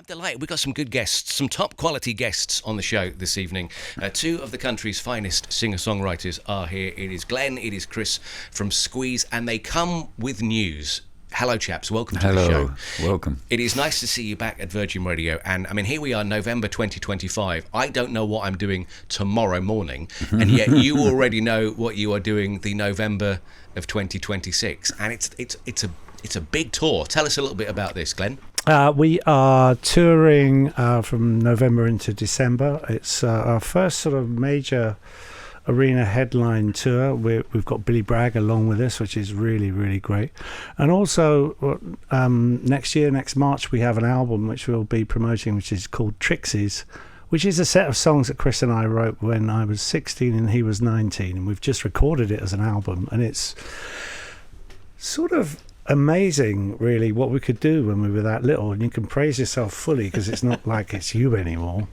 Delighted. We've got some good guests, some top quality guests on the show this evening. Two of the country's finest singer-songwriters are here. It is Glenn, it is Chris from Squeeze, and they come with news. Hello, chaps. Welcome to the show. Welcome. It is nice to see you back at Virgin Radio. And, I mean, here we are, November 2025. I don't know what I'm doing tomorrow morning, and yet you already know what you are doing the November of 2026. And it's a big tour. Tell us a little bit about this, Glenn. We are touring from November into December. It's our first sort of major arena headline tour. We've got Billy Bragg along with us, which is really, really great. And also next March, we have an album which we'll be promoting, which is called Trixies, which is a set of songs that Chris and I wrote when I was 16 and he was 19. And we've just recorded it as an album. And it's sort of amazing, really, what we could do when we were that little, and you can praise yourself fully because it's not like it's you anymore.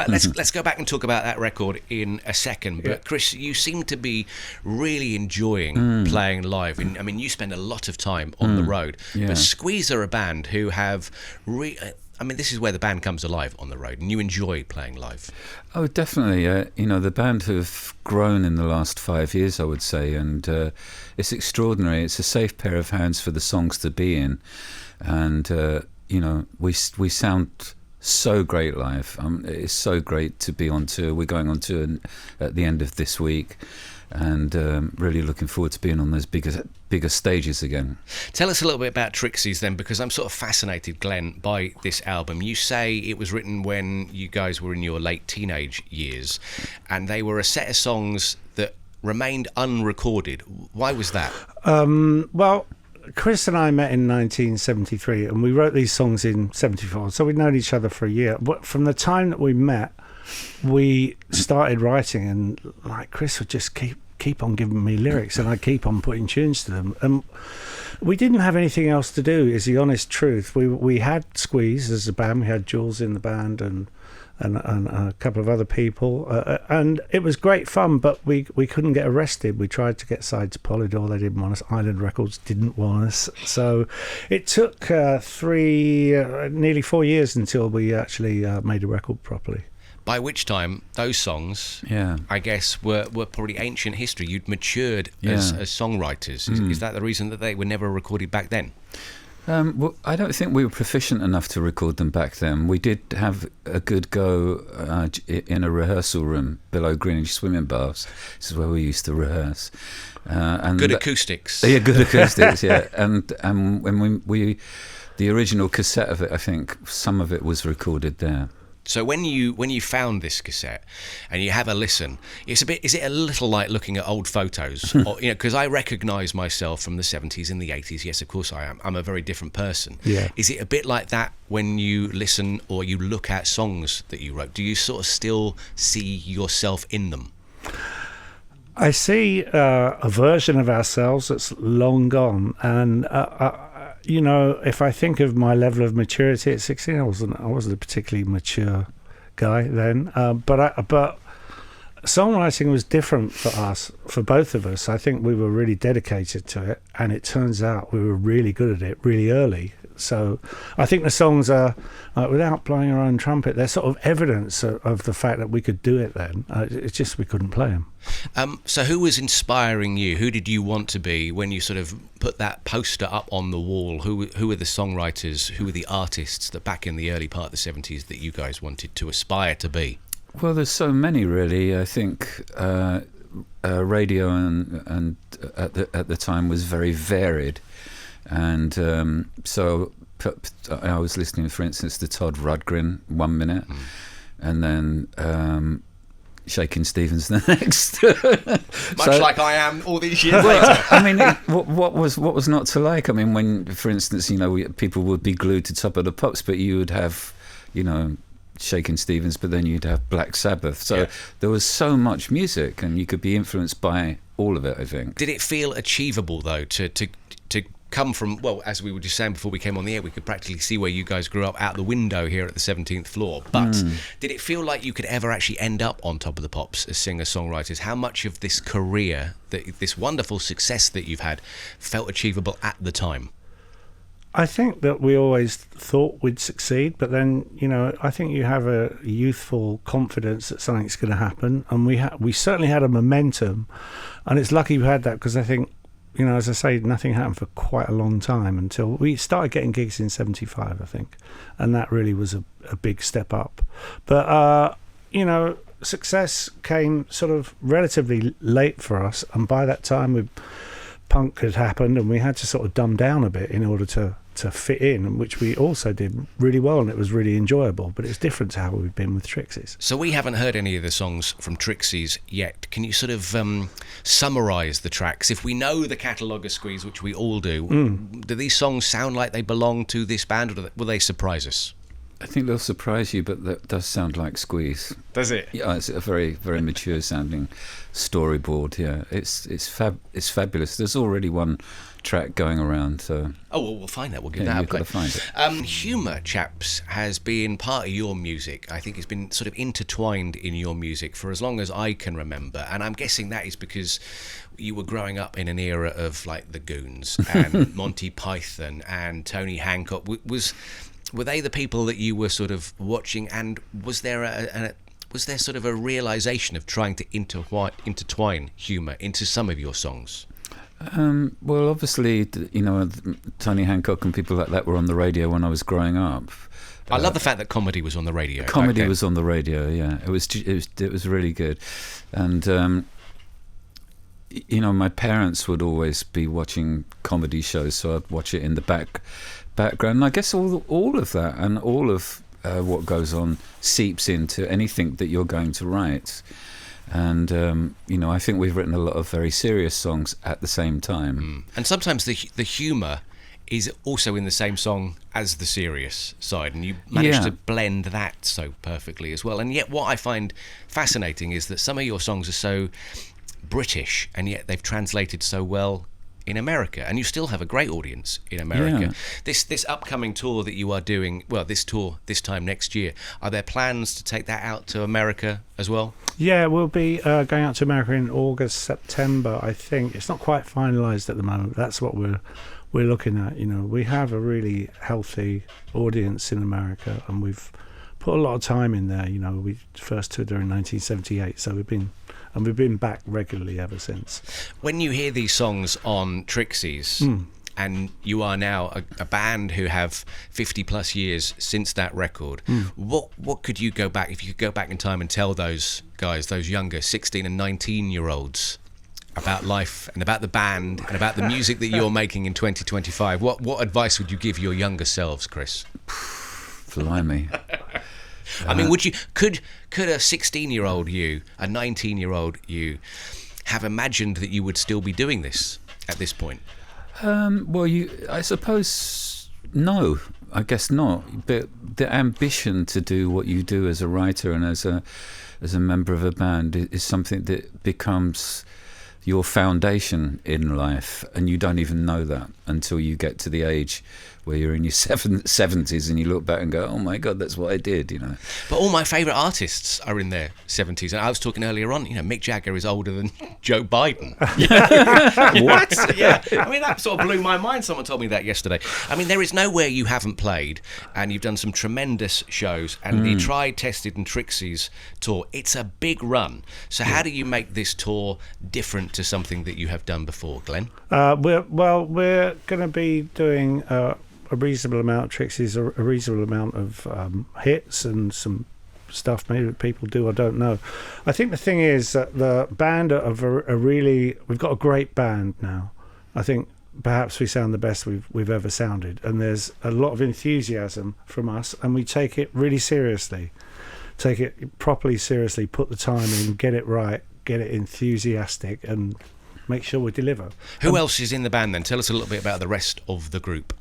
Let's go back and talk about that record in a second. But Chris, you seem to be really enjoying playing live. And I mean, you spend a lot of time on the road. Yeah. But Squeeze are a band who have I mean, this is where the band comes alive on the road, and you enjoy playing live. Oh, definitely. The band have grown in the last 5 years, I would say, and it's extraordinary. It's a safe pair of hands for the songs to be in, and we sound so great live. It's so great to be on tour. We're going on tour at the end of this week, and really looking forward to being on those bigger stages again. Tell us a little bit about Trixies then, because I'm sort of fascinated, Glenn, by this album. You say it was written when you guys were in your late teenage years, and they were a set of songs that remained unrecorded. Why was that? Well, Chris and I met in 1973, and we wrote these songs in 74, so we'd known each other for a year. But from the time that we met, we started writing, and like Chris would just keep on giving me lyrics, and I'd keep on putting tunes to them. And we didn't have anything else to do, is the honest truth. We had Squeeze as a band. We had Jules in the band and a couple of other people, and it was great fun, but we couldn't get arrested. We tried to get signed to Polydor. They didn't want us. Island Records didn't want us. So it took nearly 4 years until we actually made a record properly. By which time, those songs, I guess, were probably ancient history. You'd matured as songwriters. Is that the reason that they were never recorded back then? Well, I don't think we were proficient enough to record them back then. We did have a good go in a rehearsal room below Greenwich Swimming Baths. This is where we used to rehearse. And good acoustics. Yeah, good acoustics, yeah. And when we the original cassette of it, I think some of it was recorded there. So when you found this cassette and you have a listen, is it a little like looking at old photos? Or, because I recognise myself from the 70s and the 80s. Yes, of course I am. I'm a very different person. Yeah. Is it a bit like that when you listen or you look at songs that you wrote? Do you sort of still see yourself in them? I see a version of ourselves that's long gone, and if I think of my level of maturity at 16, I wasn't a particularly mature guy then. But songwriting was different for us, for both of us. I think we were really dedicated to it, and it turns out we were really good at it really early. So I think the songs are, without blowing our own trumpet, they're sort of evidence of the fact that we could do it then. It's just we couldn't play them. So who was inspiring you? Who did you want to be when you sort of put that poster up on the wall? Who were the songwriters, who were the artists that back in the early part of the 70s that you guys wanted to aspire to be? Well, there's so many, really. I think radio and at the time was very varied. And so I was listening, for instance, to Todd Rundgren 1 minute, and then Shakin' Stevens the next. Much like I am all these years later. I mean, what was not to like? I mean, when, for instance, people would be glued to Top of the Pops, but you would have, Shakin' Stevens, but then you'd have Black Sabbath. So there was so much music, and you could be influenced by all of it, I think. Did it feel achievable, though, to come from, well, as we were just saying before we came on the air, we could practically see where you guys grew up out the window here at the 17th floor. But did it feel like you could ever actually end up on Top of the Pops as singer-songwriters? How much of this career, this wonderful success that you've had, felt achievable at the time? I think that we always thought we'd succeed, but then, I think you have a youthful confidence that something's going to happen, and we certainly had a momentum, and it's lucky we had that, because I think, as I say, nothing happened for quite a long time until we started getting gigs in 75, I think, and that really was a big step up. But, success came sort of relatively late for us, and by that time punk had happened, and we had to sort of dumb down a bit in order to fit in, which we also did really well, and it was really enjoyable, but it's different to how we've been with Trixies. So we haven't heard any of the songs from Trixies yet. Can you sort of summarise the tracks? If we know the catalogue of Squeeze, which we all do, do these songs sound like they belong to this band, or will they surprise us? I think they'll surprise you, but that does sound like Squeeze. Does it? Yeah, it's a very, very mature sounding storyboard. Yeah, it's fabulous. There's already one track going around. So we'll find that. We'll give that you've got to find it. Humour, chaps, has been part of your music. I think it's been sort of intertwined in your music for as long as I can remember, and I'm guessing that is because you were growing up in an era of like the Goons and Monty Python and Tony Hancock. Were they the people that you were sort of watching, and was there sort of a realisation of trying to intertwine humour into some of your songs? Well, obviously, Tony Hancock and people like that were on the radio when I was growing up. I love the fact that comedy was on the radio. Comedy was on the radio, yeah. It was really good, and my parents would always be watching comedy shows, so I'd watch it in the background. And I guess all of that and all of what goes on seeps into anything that you're going to write. And I think we've written a lot of very serious songs at the same time. And sometimes the humour is also in the same song as the serious side, and you manage to blend that so perfectly as well. And yet what I find fascinating is that some of your songs are so British, and yet they've translated so well in America, and you still have a great audience in America. This upcoming tour that you are doing, this tour this time next year, are there plans to take that out to America as well? Yeah, we'll be going out to America in August, September, I think. It's not quite finalised at the moment. That's what we're looking at. We have a really healthy audience in America, and we've put a lot of time in there. We first toured there in 1978, so we've been back regularly ever since. When you hear these songs on Trixies, and you are now a band who have 50 plus years since that record, what could you go back, if you could go back in time and tell those guys, those younger 16 and 19-year-olds, about life and about the band and about the music that you're making in 2025, what advice would you give your younger selves, Chris? Blimey. I mean, could a 16-year-old you, a 19-year-old you, have imagined that you would still be doing this at this point? I suppose no. I guess not. But the ambition to do what you do as a writer and as a member of a band is something that becomes your foundation in life, and you don't even know that until you get to the age where you're in your 70s and you look back and go, oh my God, that's what I did, But all my favourite artists are in their 70s. And I was talking earlier on, Mick Jagger is older than Joe Biden. What? Yeah. I mean, that sort of blew my mind. Someone told me that yesterday. I mean, there is nowhere you haven't played, and you've done some tremendous shows, and the Tried, Tested and Trixies tour, it's a big run. So how do you make this tour different to something that you have done before, Glenn? We're going to be doing a reasonable amount of Trixies, a reasonable amount of hits, and some stuff maybe that people do or don't know. I think the thing is that the band we've got a great band now. I think perhaps we sound the best we've ever sounded, and there's a lot of enthusiasm from us, and we take it really seriously, take it properly seriously, put the time in, get it right, get it enthusiastic, and make sure we deliver. Who else is in the band then? Tell us a little bit about the rest of the group.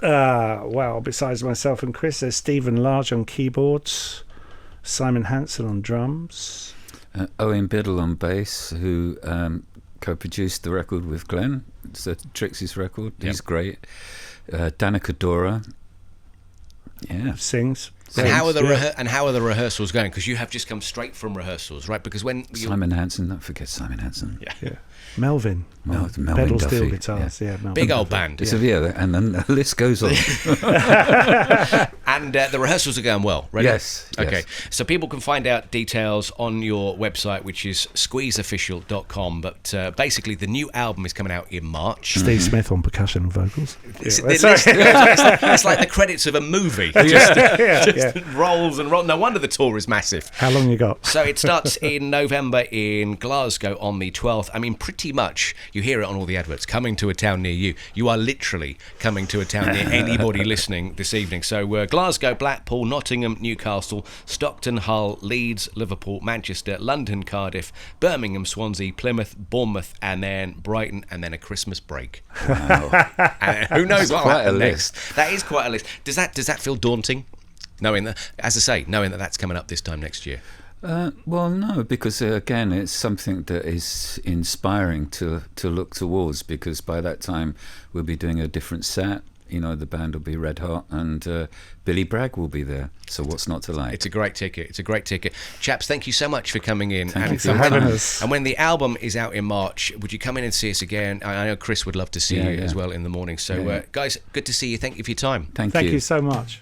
Well, besides myself and Chris, there's Stephen Large on keyboards, Simon Hansen on drums, Owen Biddle on bass, who co-produced the record with Glenn. It's a Trixies record. He's great. Danica Dora, sings And how are the rehearsals going? Because you have just come straight from rehearsals, right? Because when Simon Hansen, don't forget Simon Hansen. Yeah. Melvin Melvin steel Duffy. guitars. Yeah, Melvin big old Duffy. band. And then the list goes on. And the rehearsals are going well, right? Yes. Okay, so people can find out details on your website, which is squeezeofficial.com. But basically, the new album is coming out in March. Steve Smith on percussion and vocals. It's like the credits of a movie. Just rolls and rolls. No wonder the tour is massive. How long you got? So it starts in November in Glasgow on the 12th. I mean, pretty much, you hear it on all the adverts, coming to a town near you. You are literally coming to a town near anybody listening this evening. So Glasgow, Blackpool, Nottingham, Newcastle, Stockton, Hull, Leeds, Liverpool, Manchester, London, Cardiff, Birmingham, Swansea, Plymouth, Bournemouth, and then Brighton, and then a Christmas break. Wow. And who knows what will quite a happen list. next? That is quite a list. Does that feel daunting? Knowing that, as I say, knowing that that's coming up this time next year. Well, no, because again, it's something that is inspiring to look towards. Because by that time, we'll be doing a different set. You know, the band will be red hot, and Billy Bragg will be there. So what's not to like? It's a great ticket. Chaps, thank you so much for coming in. Thank you for having us. And when the album is out in March, would you come in and see us again? I know Chris would love to see you as well in the morning. So, guys, good to see you. Thank you for your time. Thank you so much.